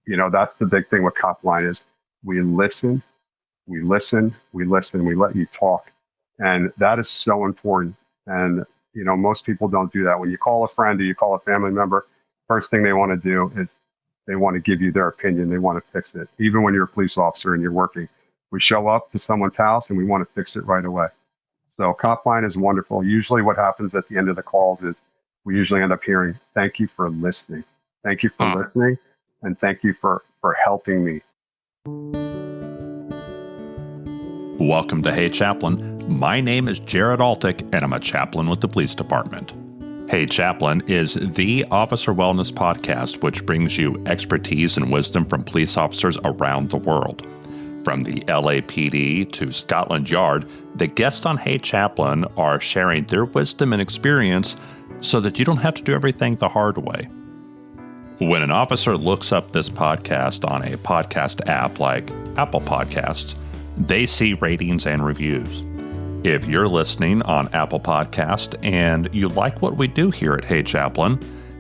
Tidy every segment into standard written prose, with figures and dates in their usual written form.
that's the big thing with COPLINE is we listen, we listen, we listen, we let you talk. And that is so important. And, most people don't do that. When you call a friend or you call a family member, first thing they want to do is they want to give you their opinion. They want to fix it. Even when you're a police officer and you're working, we show up to someone's house and we want to fix it right away. So COPLINE is wonderful. Usually what happens at the end of the calls is we usually end up hearing, thank you for listening. Thank you for listening. And thank you for helping me. Welcome to Hey Chaplain. My name is Jared Altick, and I'm a chaplain with the police department. Hey Chaplain is the officer wellness podcast which brings you expertise and wisdom from police officers around the world. From the LAPD to Scotland Yard, the guests on Hey Chaplain are sharing their wisdom and experience so that you don't have to do everything the hard way. When an officer looks up this podcast on a podcast app like Apple Podcasts, they see ratings and reviews. If you're listening on Apple Podcast and you like what we do here at Hey Chaplain,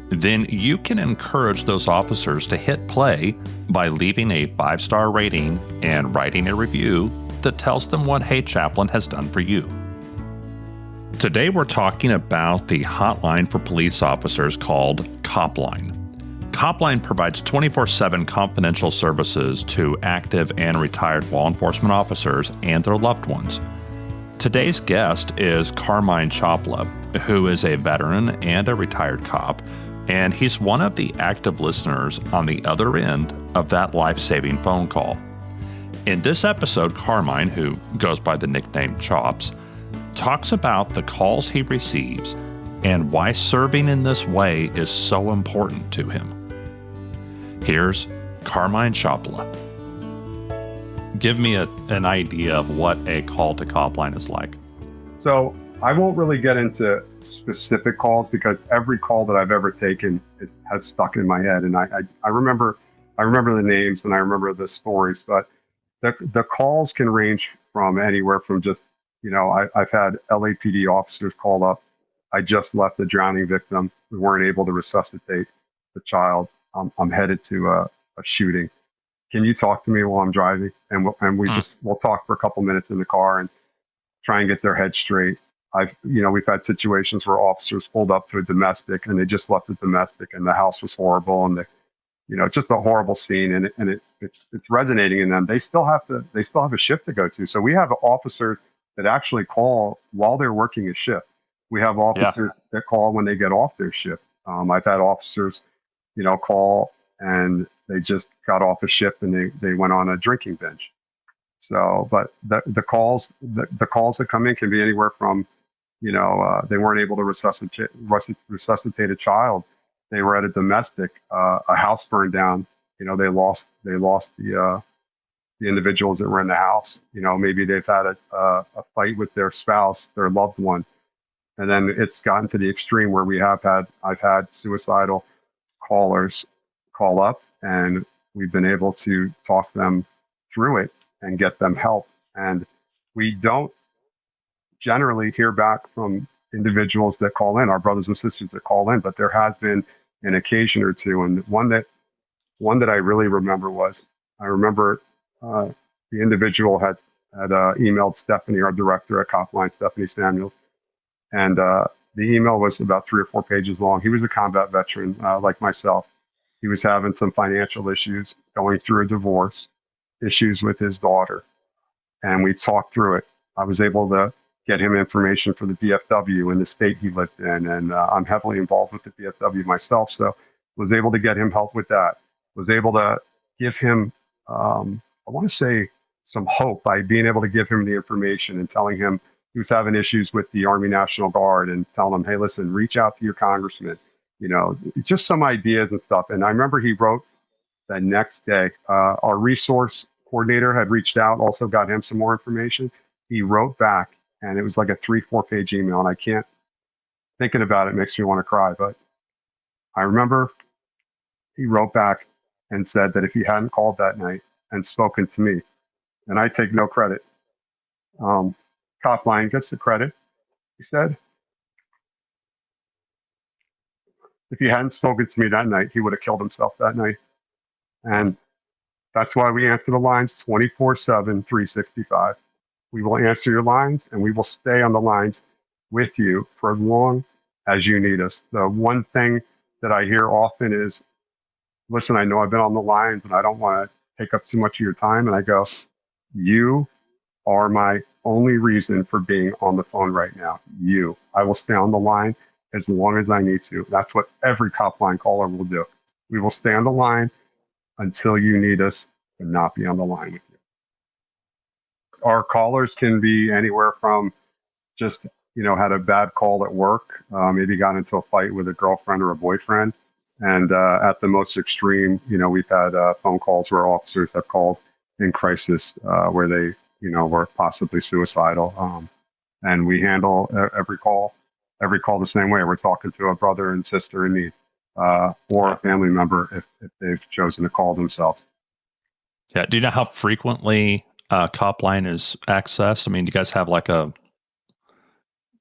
then you can encourage those officers to hit play by leaving a 5-star rating and writing a review that tells them what Hey Chaplain has done for you. Today we're talking about the hotline for police officers called COPLINE. COPLINE provides 24/7 confidential services to active and retired law enforcement officers and their loved ones. Today's guest is Carmine Czapla, who is a veteran and a retired cop, and he's one of the active listeners on the other end of that life-saving phone call. In this episode, Carmine, who goes by the nickname Chops, talks about the calls he receives and why serving in this way is so important to him. Here's Carmine Czapla. Give me an idea of what a call to COPLINE is like. So I won't really get into specific calls because every call that I've ever taken has stuck in my head, and I remember the names and I remember the stories. But the calls can range from anywhere from just I've had LAPD officers call up. I just left a drowning victim. We weren't able to resuscitate the child. I'm headed to a shooting. Can you talk to me while I'm driving? And we'll talk for a couple minutes in the car and try and get their head straight. We've had situations where officers pulled up to a domestic and they just left the domestic and the house was horrible and just a horrible scene and it's resonating in them. They still have a shift to go to. So we have officers that actually call while they're working a shift. We have officers that call when they get off their shift. I've had officers call and they just got off a shift and they went on a drinking binge. So, but the calls that come in can be anywhere from, they weren't able to resuscitate a child. They were at a domestic, a house burned down. They lost the individuals that were in the house. Maybe they've had a fight with their spouse, their loved one. And then it's gotten to the extreme where I've had suicidal callers call up and we've been able to talk them through it and get them help. And we don't generally hear back from individuals that call in, our brothers and sisters that call in, but there has been an occasion or two. And one that I really remember was, the individual had emailed Stephanie, our director at COPLINE, Stephanie Samuels. And the email was about 3 or 4 pages long. He was a combat veteran like myself. He was having some financial issues, going through a divorce, issues with his daughter. And we talked through it. I was able to get him information for the DFW in the state he lived in. And I'm heavily involved with the DFW myself. So was able to get him help with that. Was able to give him, I want to say, some hope by being able to give him the information and telling him he was having issues with the Army National Guard and telling him, hey, listen, reach out to your congressman, just some ideas and stuff. And I remember he wrote the next day, our resource coordinator had reached out, also got him some more information. He wrote back and it was like a 3-4 page email. And thinking about it makes me want to cry. But I remember he wrote back and said that if he hadn't called that night and spoken to me, and I take no credit, COPLINE gets the credit. He said, if he hadn't spoken to me that night, he would have killed himself that night. And that's why we answer the lines 24/7, 365. We will answer your lines and we will stay on the lines with you for as long as you need us. The one thing that I hear often is, listen, I know I've been on the lines and I don't want to take up too much of your time. And I go, you are my only reason for being on the phone right now. You. I will stay on the line as long as I need to. That's what every COPLINE caller will do. We will stay on the line until you need us to not be on the line with you. Our callers can be anywhere from just, had a bad call at work, maybe got into a fight with a girlfriend or a boyfriend. And at the most extreme, we've had phone calls where officers have called in crisis where they, were possibly suicidal. And we handle every call the same way. We're talking to a brother and sister in need or a family member if they've chosen to call themselves. Yeah. Do you know how frequently COPLINE is accessed? I mean, do you guys have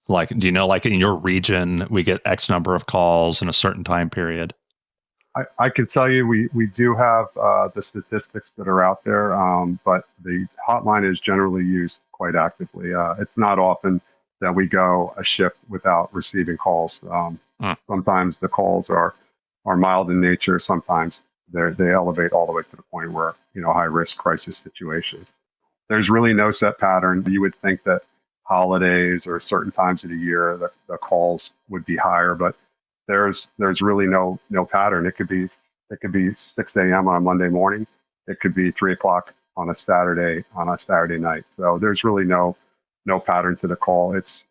do you know, like in your region, we get X number of calls in a certain time period? I can tell you we do have the statistics that are out there, but the hotline is generally used quite actively. It's not often that we go a shift without receiving calls. Sometimes the calls are mild in nature. Sometimes they elevate all the way to the point where, high risk crisis situations. There's really no set pattern. You would think that holidays or certain times of the year the calls would be higher, but there's really no pattern. It could be 6 a.m. on a Monday morning. It could be 3 o'clock on a Saturday night. So there's really no pattern to the call. It's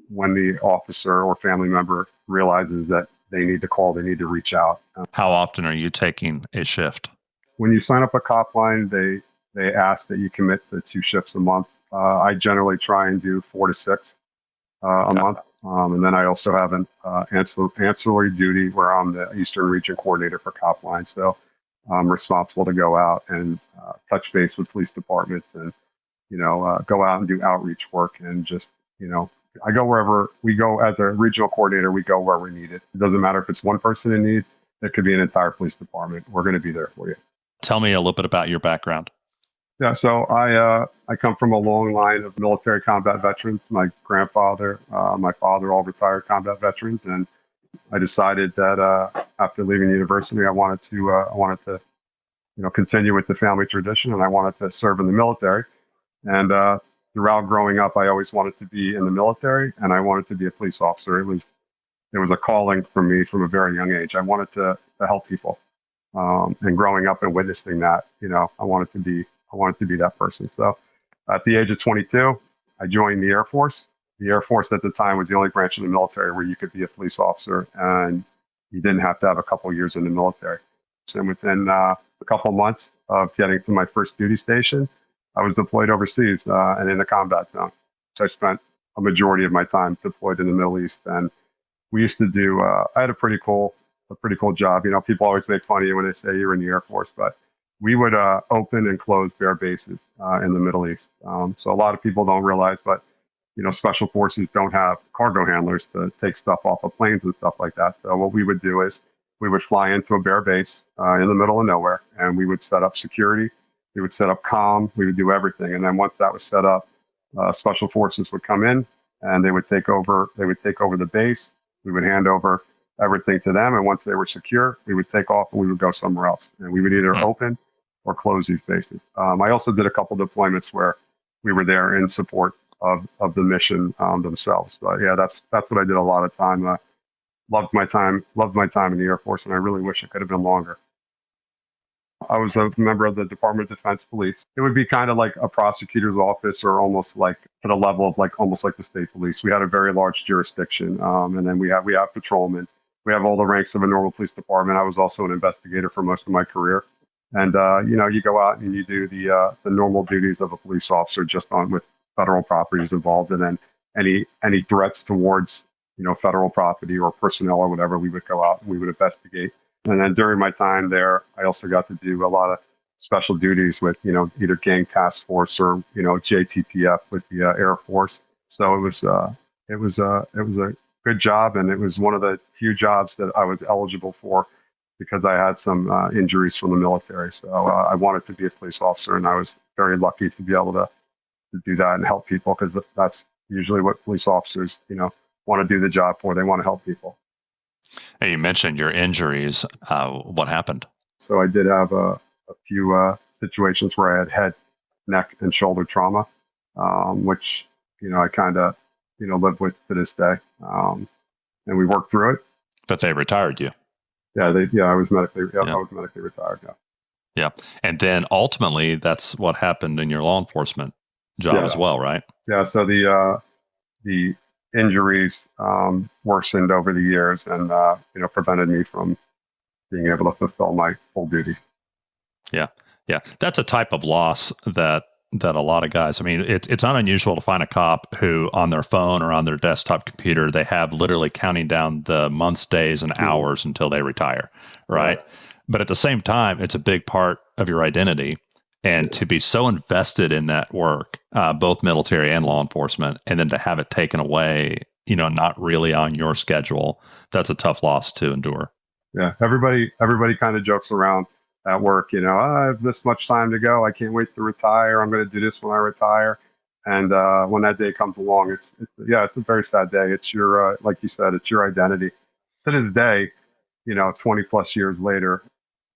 when the officer or family member realizes that they need to call, they need to reach out. How often are you taking a shift? When you sign up a COPLINE, they ask that you commit to 2 shifts a month. I generally try and do 4 to 6 a month. And then I also have an ancillary duty where I'm the Eastern Region Coordinator for COPLINE. So I'm responsible to go out and touch base with police departments and, go out and do outreach work and just, I go wherever we go as a regional coordinator. We go where we need it. It doesn't matter if it's one person in need. It could be an entire police department. We're going to be there for you. Tell me a little bit about your background. Yeah, so I come from a long line of military combat veterans. My grandfather, my father, all retired combat veterans, and I decided that after leaving university, I wanted to continue with the family tradition, and I wanted to serve in the military. And throughout growing up, I always wanted to be in the military, and I wanted to be a police officer. It was a calling for me from a very young age. I wanted to help people, and growing up and witnessing that, I wanted to be that person. So at the age of 22, I joined the Air Force. The Air Force at the time was the only branch of the military where you could be a police officer and you didn't have to have a couple of years in the military. And within a couple of months of getting to my first duty station, I was deployed overseas and in the combat zone. So I spent a majority of my time deployed in the Middle East. And we used to do, I had a pretty cool job. People always make fun of you when they say you're in the Air Force, but we would open and close bear bases in the Middle East. So a lot of people don't realize, but special forces don't have cargo handlers to take stuff off of planes and stuff like that. So what we would do is we would fly into a bear base in the middle of nowhere, and we would set up security. We would set up comm. We would do everything. And then once that was set up, special forces would come in and they would take over the base. We would hand over everything to them. And once they were secure, we would take off and we would go somewhere else. And we would either open or close these bases. I also did a couple deployments where we were there in support of the mission themselves. But yeah, that's what I did a lot of time. Loved my time in the Air Force, and I really wish it could have been longer. I was a member of the Department of Defense Police. It would be kind of like a prosecutor's office, or almost like to the level of almost like the state police. We had a very large jurisdiction, and then we have patrolmen. We have all the ranks of a normal police department. I was also an investigator for most of my career. And, you go out and you do the normal duties of a police officer, just on with federal properties involved. And then any threats towards, federal property or personnel or whatever, we would go out and we would investigate. And then during my time there, I also got to do a lot of special duties with, either gang task force or, JTTF with the Air Force. So it was a good job. And it was one of the few jobs that I was eligible for because I had some injuries from the military. So I wanted to be a police officer, and I was very lucky to be able to do that and help people, because that's usually what police officers, want to do the job for. They want to help people. Hey, you mentioned your injuries. What happened? So I did have a few situations where I had head, neck, and shoulder trauma, which, I kind of, live with to this day. And we worked through it. But they retired you. Yeah, I was medically retired. Yeah. Yeah. And then ultimately, that's what happened in your law enforcement job as well, right? Yeah. So the injuries worsened over the years, and prevented me from being able to fulfill my full duties. Yeah. Yeah. That's a type of loss that a lot of guys, I mean, it's not unusual to find a cop who on their phone or on their desktop computer, they have literally counting down the months, days, and hours until they retire, right? But at the same time, it's a big part of your identity. And to be so invested in that work, both military and law enforcement, and then to have it taken away, not really on your schedule, that's a tough loss to endure. Yeah, everybody kind of jokes around at work, I have this much time to go. I can't wait to retire. I'm going to do this when I retire. And when that day comes along, it's a very sad day. It's your, like you said, it's your identity. To this day, 20 plus years later,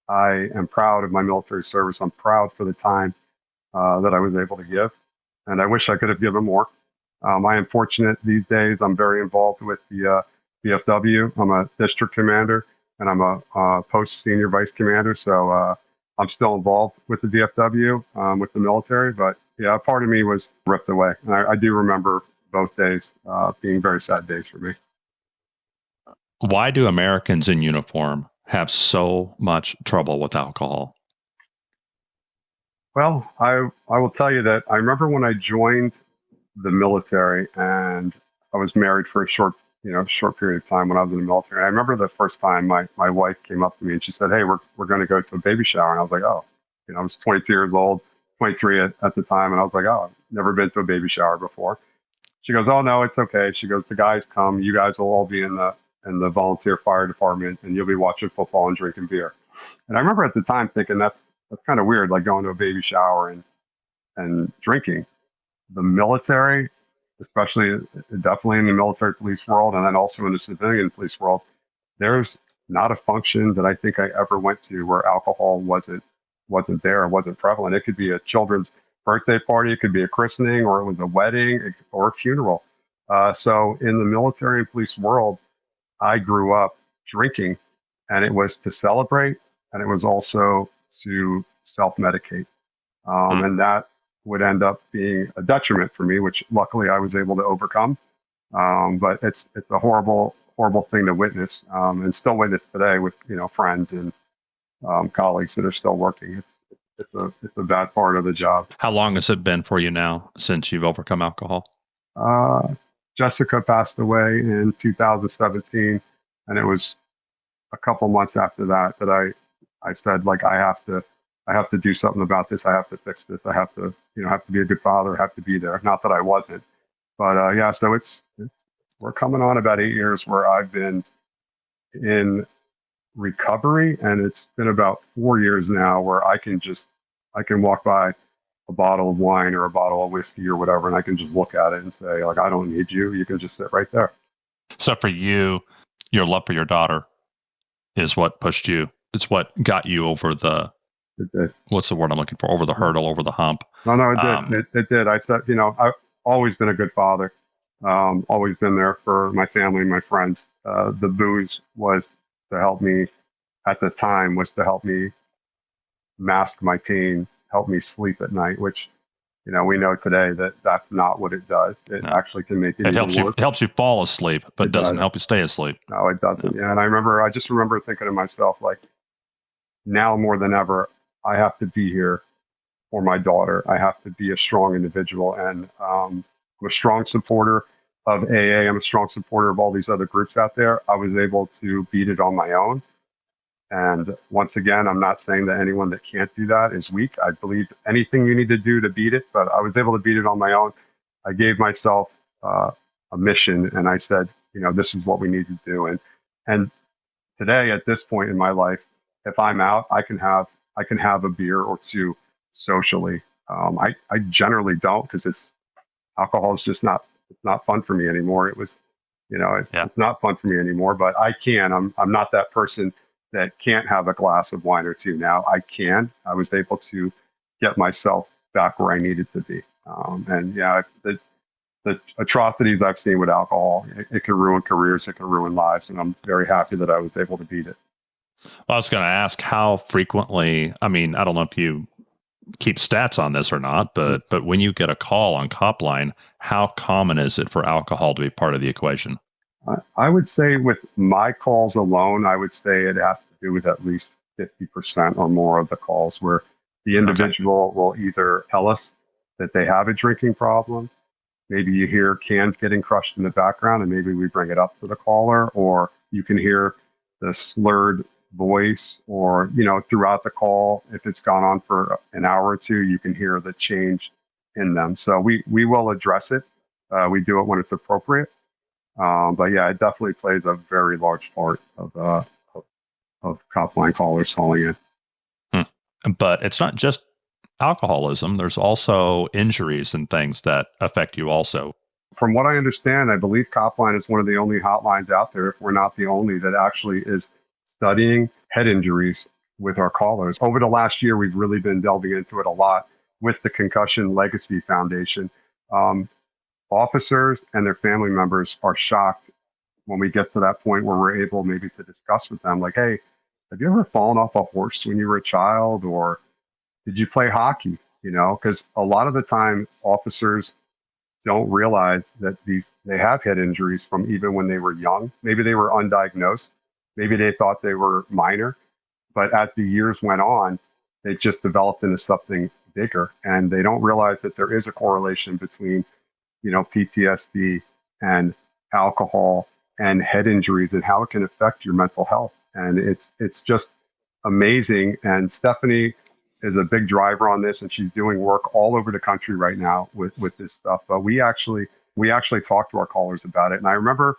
I am proud of my military service. I'm proud for the time that I was able to give. And I wish I could have given more. I am fortunate these days. I'm very involved with the VFW. I'm a district commander, and I'm a post senior vice commander. So I'm still involved with the VFW, with the military. But yeah, a part of me was ripped away. And I do remember both days being very sad days for me. Why do Americans in uniform have so much trouble with alcohol? Well, I will tell you that I remember when I joined the military, and I was married for a short period of time when I was in the military. I remember the first time my wife came up to me and she said, "Hey, we're going to go to a baby shower." And I was like, "Oh," I was 22 years old, 23 at the time. And I was like, "Oh, I've never been to a baby shower before." She goes, "Oh, no, it's okay." She goes, "The guys come, you guys will all be in the volunteer fire department, and you'll be watching football and drinking beer." And I remember at the time thinking that's kind of weird, like going to a baby shower and drinking. The military, definitely in the military police world, and then also in the civilian police world, there's not a function that I think I ever went to where alcohol wasn't there, wasn't prevalent. It could be a children's birthday party, it could be a christening, or it was a wedding or a funeral. So in the military and police world, I grew up drinking, and it was to celebrate, and it was also to self-medicate. And that would end up being a detriment for me, which luckily I was able to overcome. But it's a horrible thing to witness, and still witness today with friends and colleagues that are still working. It's a bad part of the job. How long has it been for you now since you've overcome alcohol? Jessica passed away in 2017, and it was a couple months after that I said, like, I have to do something about this. I have to fix this. I have to be a good father. I have to be there. Not that I wasn't, but so we're coming on about 8 years where I've been in recovery, and it's been about 4 years now where I can walk by a bottle of wine or a bottle of whiskey or whatever, and I can just look at it and say, like, I don't need you. You can just sit right there. So for you, your love for your daughter is what pushed you. It's what got you over the, what's the word I'm looking for? Over the hurdle, over the hump. No, it did. It did. I said, I've always been a good father. Always been there for my family and my friends. The booze was to help me, at the time, was to help me mask my pain, help me sleep at night, which, we know today that that's not what it does. It actually can make it even helps worse. It helps you fall asleep, but it doesn't help you stay asleep. No, it doesn't. Yeah. And I just remember thinking to myself, like, now more than ever, I have to be here for my daughter. I have to be a strong individual. And I'm a strong supporter of AA. I'm a strong supporter of all these other groups out there. I was able to beat it on my own. And once again, I'm not saying that anyone that can't do that is weak. I believe anything you need to do to beat it, but I was able to beat it on my own. I gave myself a mission, and I said, this is what we need to do. And today at this point in my life, if I'm out, I can have a beer or two socially. I generally don't, because alcohol is just it's not fun for me anymore. It was, it's not fun for me anymore, but I can. I'm not that person that can't have a glass of wine or two now. I can. I was able to get myself back where I needed to be. And yeah, the atrocities I've seen with alcohol, it can ruin careers, it can ruin lives, and I'm very happy that I was able to beat it. Well, I was going to ask how frequently, I mean, I don't know if you keep stats on this or not, but when you get a call on COPLINE, how common is it for alcohol to be part of the equation? I would say with my calls alone, I would say it has to do with at least 50% or more of the calls where the individual will either tell us that they have a drinking problem. Maybe you hear cans getting crushed in the background and maybe we bring it up to the caller, or you can hear the slurred voice, or, throughout the call, if it's gone on for an hour or two, you can hear the change in them. So we will address it. We do it when it's appropriate. But yeah, it definitely plays a very large part of COPLINE callers calling in. But it's not just alcoholism. There's also injuries and things that affect you also. From what I understand, I believe COPLINE is one of the only hotlines out there, if we're not the only, that actually is studying head injuries with our callers. Over the last year, we've really been delving into it a lot with the Concussion Legacy Foundation. Officers and their family members are shocked when we get to that point where we're able maybe to discuss with them, like, hey, have you ever fallen off a horse when you were a child? Or did you play hockey? Because a lot of the time officers don't realize that they have head injuries from even when they were young. Maybe they were undiagnosed. Maybe they thought they were minor. But as the years went on, they just developed into something bigger. And they don't realize that there is a correlation between, PTSD and alcohol and head injuries and how it can affect your mental health. And it's just amazing. And Stephanie is a big driver on this, and she's doing work all over the country right now with this stuff. But we actually talked to our callers about it. And I remember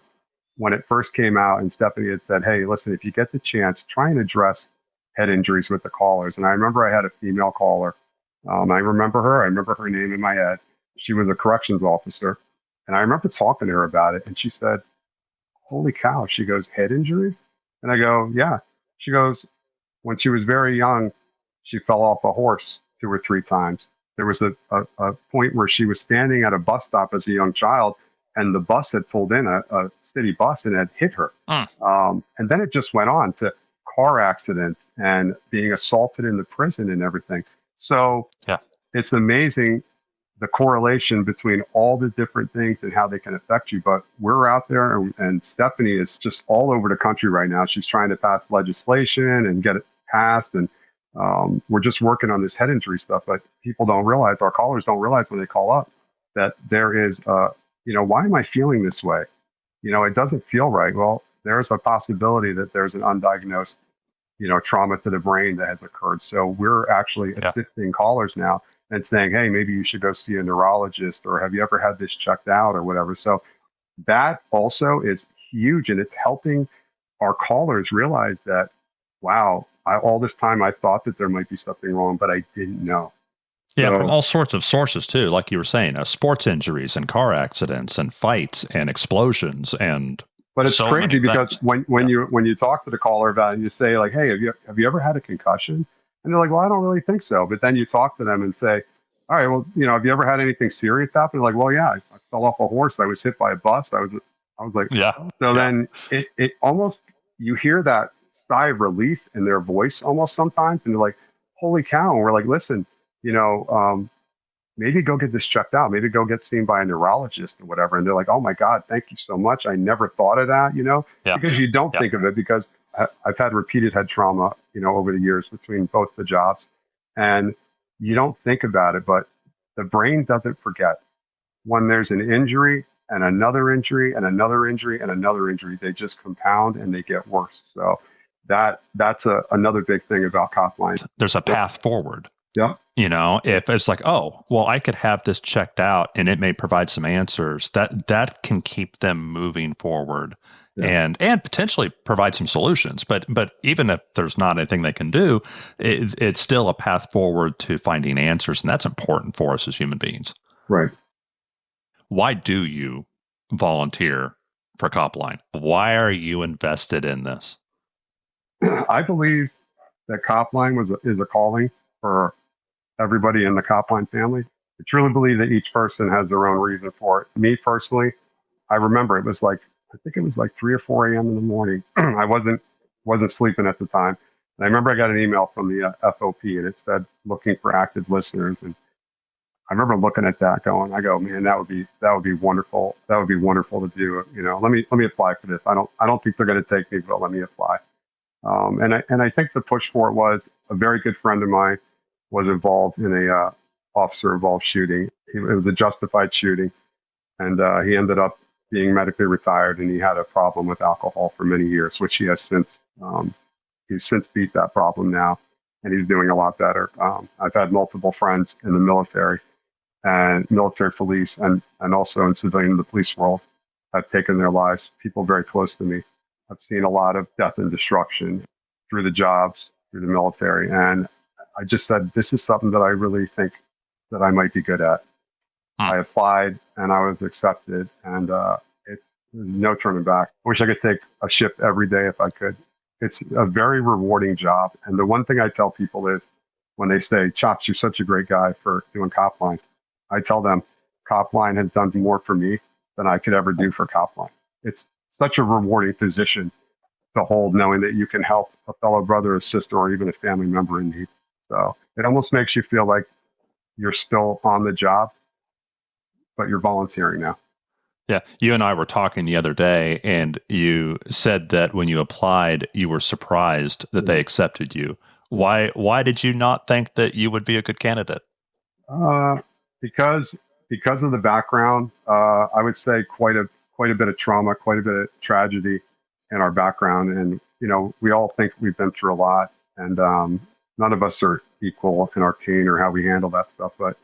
when it first came out and Stephanie had said, hey, listen, if you get the chance, try and address head injuries with the callers. And I remember I had a female caller. I remember her name in my head. She was a corrections officer. And I remember talking to her about it. And she said, holy cow. She goes, head injury? And I go, yeah. She goes, when she was very young, she fell off a horse 2 or 3 times. There was a point where she was standing at a bus stop as a young child, and the bus had pulled in, a city bus, and had hit her. And then it just went on to car accidents and being assaulted in the prison and everything. So it's amazing the correlation between all the different things and how they can affect you. But we're out there, and Stephanie is just all over the country right now. She's trying to pass legislation and get it passed. And we're just working on this head injury stuff. But people don't realize, our callers don't realize when they call up, that there is, why am I feeling this way? It doesn't feel right. Well, there's a possibility that there's an undiagnosed, trauma to the brain that has occurred. So we're actually assisting callers now and saying, hey, maybe you should go see a neurologist, or have you ever had this checked out, or whatever. So that also is huge, and it's helping our callers realize that, wow, all this time I thought that there might be something wrong, but I didn't know. Yeah, from all sorts of sources too, like you were saying, sports injuries and car accidents and fights and explosions and. But it's crazy because when you talk to the caller about it, and you say, like, hey, have you ever had a concussion? And they're like, well, I don't really think so. But then you talk to them and say, all right, well, have you ever had anything serious happen? They're like, well, yeah, I fell off a horse. I was hit by a bus. I was like, So then it almost, you hear that sigh of relief in their voice almost sometimes, and they're like, holy cow. And we're like, listen, maybe go get this checked out. Maybe go get seen by a neurologist or whatever. And they're like, oh my God, thank you so much. I never thought of that, because you don't think of it, because I've had repeated head trauma, over the years between both the jobs, and you don't think about it, but the brain doesn't forget. When there's an injury and another injury and another injury and another injury, they just compound and they get worse. So that's another big thing about COPLINE. There's a path forward. Yeah. If it's like, oh, well, I could have this checked out and it may provide some answers, that can keep them moving forward and potentially provide some solutions. But even if there's not anything they can do, it's still a path forward to finding answers, and that's important for us as human beings. Right. Why do you volunteer for COPLINE? Why are you invested in this? I believe that COPLINE is a calling for everybody in the COPLINE family. I truly believe that each person has their own reason for it. Me personally, I remember I think it was like 3 or 4 a.m. in the morning. I wasn't sleeping at the time. And I remember I got an email from the FOP, and it said looking for active listeners. And I remember looking at that, man, that would be wonderful. That would be wonderful to do. Let me apply for this. I don't think they're going to take me, but let me apply. And I think the push for it was a very good friend of mine was involved in a officer involved shooting. It was a justified shooting, and he ended up being medically retired, and he had a problem with alcohol for many years, which he has since beat that problem now, and he's doing a lot better. I've had multiple friends in the military and military police, and also in civilian the police world have taken their lives. People very close to me. I've seen a lot of death and destruction through the jobs, through the military, and I just said, this is something that I really think that I might be good at. I applied and I was accepted, and it's no turning back. I wish I could take a shift every day if I could. It's a very rewarding job. And the one thing I tell people is when they say, Chops, you're such a great guy for doing COPLINE, I tell them COPLINE has done more for me than I could ever do for COPLINE. It's such a rewarding position to hold, knowing that you can help a fellow brother or sister or even a family member in need. So it almost makes you feel like you're still on the job, but you're volunteering now. Yeah. You and I were talking the other day, and you said that when you applied, you were surprised that they accepted you. Why did you not think that you would be a good candidate? Because of the background, I would say quite a bit of trauma, quite a bit of tragedy in our background. And, we all think we've been through a lot, and none of us are equal in our pain or how we handle that stuff. But,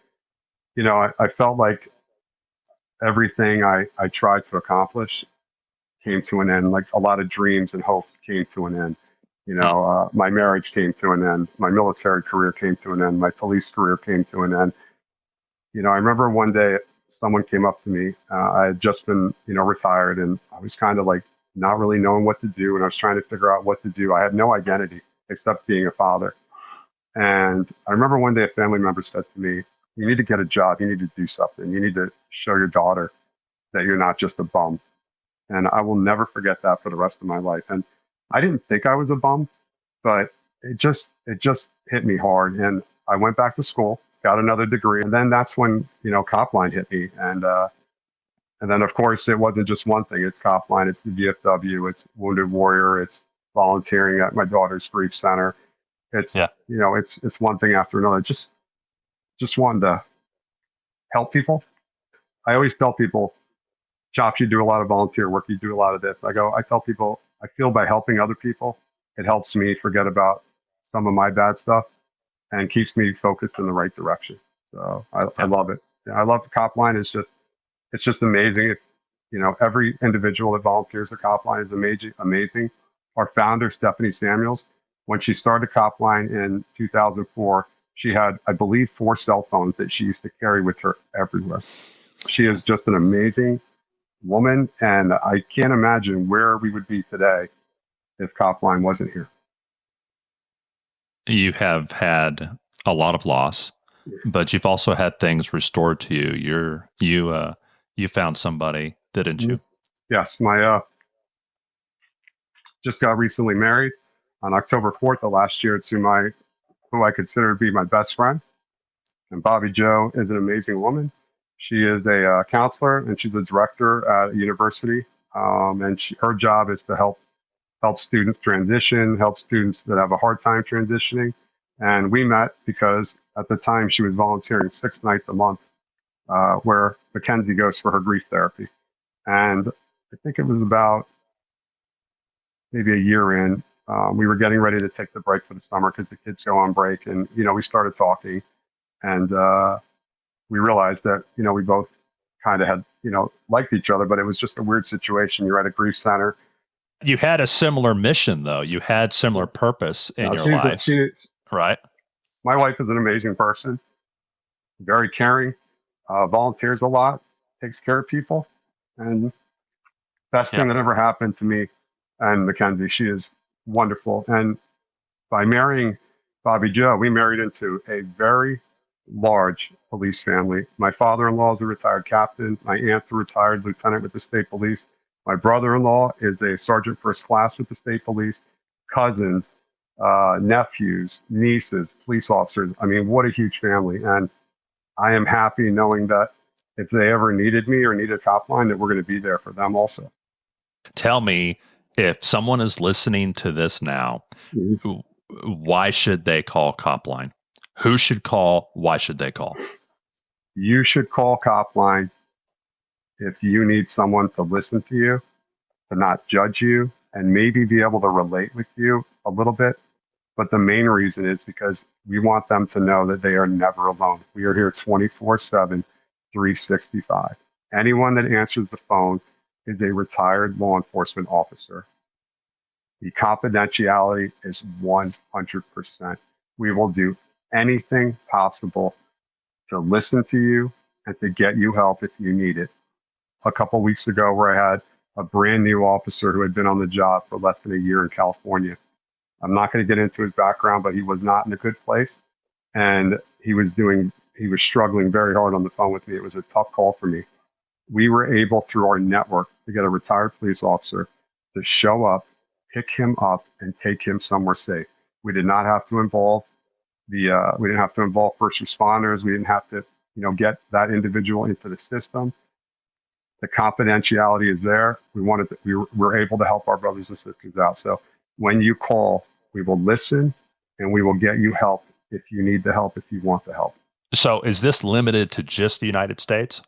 I felt like everything I tried to accomplish came to an end. Like a lot of dreams and hopes came to an end. My marriage came to an end. My military career came to an end. My police career came to an end. I remember one day someone came up to me. I had just been, retired, and I was kind of like not really knowing what to do. And I was trying to figure out what to do. I had no identity except being a father. And I remember one day a family member said to me, you need to get a job. You need to do something. You need to show your daughter that you're not just a bum. And I will never forget that for the rest of my life. And I didn't think I was a bum, but it just hit me hard. And I went back to school, got another degree. And then that's when, COPLINE hit me. And then, of course, it wasn't just one thing. It's COPLINE, it's the VFW, it's Wounded Warrior, it's volunteering at my daughter's grief center. It's, it's one thing after another. Just wanting to help people. I always tell people, Chops, you do a lot of volunteer work. You do a lot of this. I tell people, I feel by helping other people, it helps me forget about some of my bad stuff and keeps me focused in the right direction. So I love it. I love COPLINE. It's just amazing. Every individual that volunteers at COPLINE is amazing. Our founder, Stephanie Samuels, when she started COPLINE in 2004, she had, I believe, 4 cell phones that she used to carry with her everywhere. She is just an amazing woman, and I can't imagine where we would be today if COPLINE wasn't here. You have had a lot of loss, but you've also had things restored to you. You found somebody, didn't you? Yes, my just got recently married on October 4th of last year to who I consider to be my best friend. And Bobby Joe is an amazing woman. She is a counselor, and she's a director at a university. And her job is to help students transition, help students that have a hard time transitioning. And we met because at the time she was volunteering 6 nights a month where Mackenzie goes for her grief therapy. And I think it was about maybe a year in, we were getting ready to take the break for the summer because the kids go on break. And, we started talking, and we realized that, we both kind of had, liked each other, but it was just a weird situation. You're at a grief center, You had a similar mission, though. You had similar purpose in your life, right? My wife is an amazing person, very caring, volunteers a lot, takes care of people, and best thing that ever happened to me and Mackenzie. She is wonderful. And by marrying Bobby Joe, we married into a very large police family. My father-in-law is a retired captain. My aunt's a retired lieutenant with the state police. My brother-in-law is a sergeant first class with the state police. Cousins, nephews, nieces, police officers. I mean, what a huge family. And I am happy knowing that if they ever needed me or needed Copline, that we're going to be there for them also. Tell me, if someone is listening to this now, why should they call Copline? Who should call? Why should they call? You should call Copline if you need someone to listen to you, to not judge you, and maybe be able to relate with you a little bit. But the main reason is because we want them to know that they are never alone. We are here 24/7, 365. Anyone that answers the phone is a retired law enforcement officer. The confidentiality is 100%. We will do anything possible to listen to you and to get you help if you need it. A couple weeks ago, where I had a brand new officer who had been on the job for less than a year in California. I'm not going to get into his background, but he was not in a good place. And he was struggling very hard on the phone with me. It was a tough call for me. We were able, through our network, to get a retired police officer to show up, pick him up, and take him somewhere safe. We did not have to involve we didn't have to involve first responders. We didn't have to, get that individual into the system. The confidentiality is there. We were able to help our brothers and sisters out. So when you call, we will listen and we will get you help if you need the help, if you want the help. So is this limited to just the United States?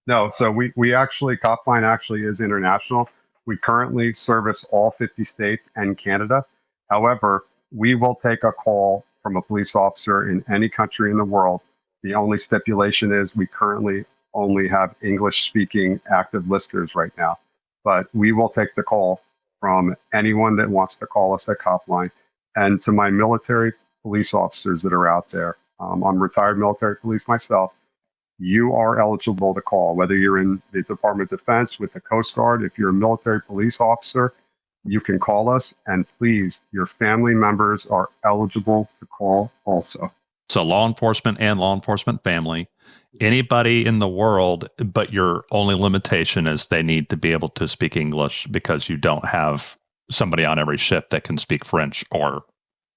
No. So Copline actually is international. We currently service all 50 states and Canada. However, we will take a call from a police officer in any country in the world. The only stipulation is we currently only have English-speaking active listeners right now. But we will take the call from anyone that wants to call us at Copline. And to my military police officers that are out there, I'm retired military police myself, you are eligible to call, whether you're in the Department of Defense with the Coast Guard. If you're a military police officer, you can call us, and please, your family members are eligible to call also. So law enforcement and law enforcement family, anybody in the world, but your only limitation is they need to be able to speak English because you don't have somebody on every ship that can speak French or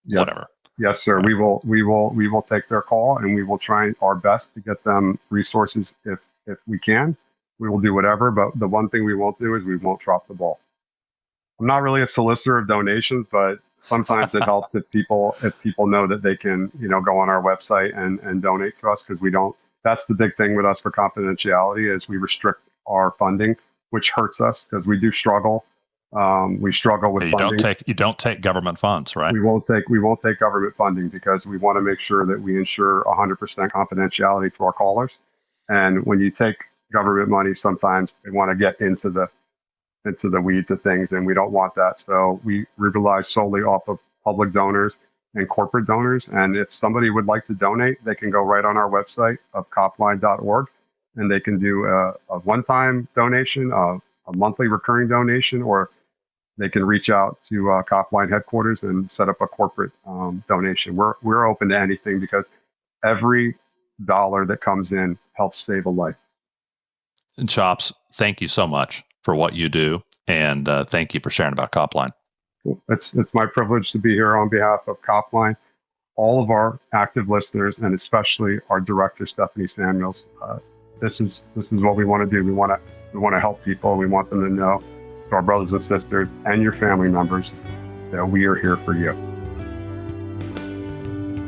whatever. Yes, sir. Right. We will take their call, and we will try our best to get them resources if we can. We will do whatever, but the one thing we won't do is we won't drop the ball. I'm not really a solicitor of donations, but sometimes it helps if people know that they can, go on our website and donate to us, because we don't. That's the big thing with us for confidentiality is we restrict our funding, which hurts us because we do struggle. We struggle with funding. You don't take government funds, right? We won't take government funding because we want to make sure that we ensure 100% confidentiality to our callers. And when you take government money, sometimes they want to get into the weeds of things, and we don't want that. So we rely solely off of public donors and corporate donors. And if somebody would like to donate, they can go right on our website of copline.org, and they can do a one-time donation, a monthly recurring donation, or they can reach out to Copline headquarters and set up a corporate donation. We're open to anything because every dollar that comes in helps save a life. And Chops, thank you so much for what you do, and thank you for sharing about Copline. It's my privilege to be here on behalf of Copline, all of our active listeners, and especially our director, Stephanie Samuels. This is what we want to do. We want to help people. We want them to know, to our brothers and sisters and your family members, that we are here for you.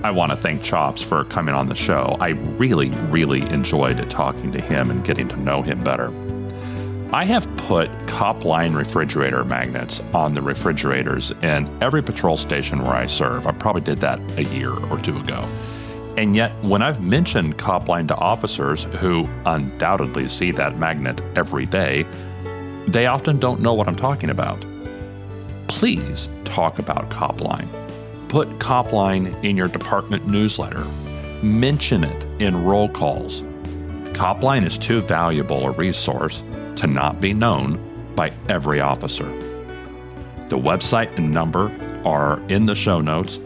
I want to thank Chops for coming on the show. I really, really enjoyed talking to him and getting to know him better. I have put Copline refrigerator magnets on the refrigerators in every patrol station where I serve. I probably did that a year or two ago. And yet, when I've mentioned Copline to officers who undoubtedly see that magnet every day, they often don't know what I'm talking about. please talk about COPLINE. Put COPLINE in your department newsletter. Mention it in roll calls. COPLINE is too valuable a resource to not be known by every officer. The website and number are in the show notes,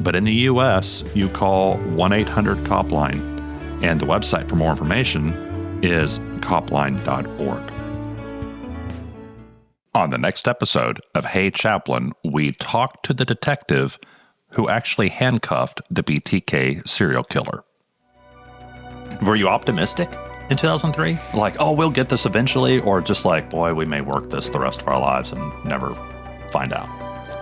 but in the U.S., you call 1-800-COPLINE, and the website for more information is copline.org. On the next episode of Hey Chaplain, we talk to the detective who actually handcuffed the BTK serial killer. Were you optimistic in 2003? Like, oh, we'll get this eventually? Or just like, boy, we may work this the rest of our lives and never find out?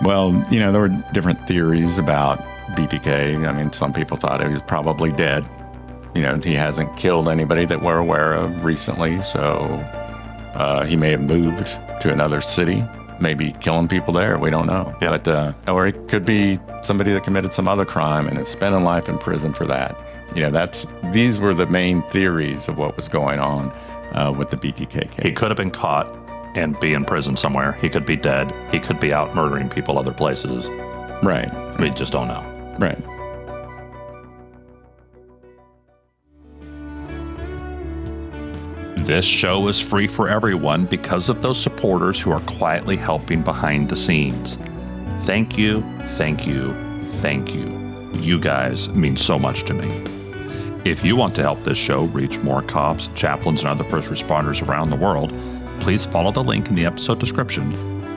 Well, there were different theories about BTK. I mean, some people thought he was probably dead. He hasn't killed anybody that we're aware of recently, so he may have moved to another city, maybe killing people there. We don't know. Yeah. But, or it could be somebody that committed some other crime and is spending life in prison for that. These were the main theories of what was going on with the BTK case. He could have been caught and be in prison somewhere. He could be dead. He could be out murdering people other places. Right. We just don't know. Right. This show is free for everyone because of those supporters who are quietly helping behind the scenes. Thank you, thank you, thank you. You guys mean so much to me. If you want to help this show reach more cops, chaplains, and other first responders around the world, please follow the link in the episode description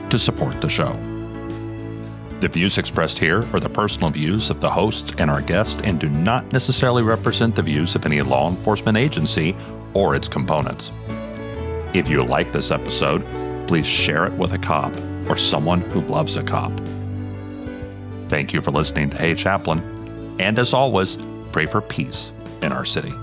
to support the show. The views expressed here are the personal views of the hosts and our guests and do not necessarily represent the views of any law enforcement agency or its components. If you like this episode, please share it with a cop or someone who loves a cop. Thank you for listening to Hey Chaplain, and as always, pray for peace in our city.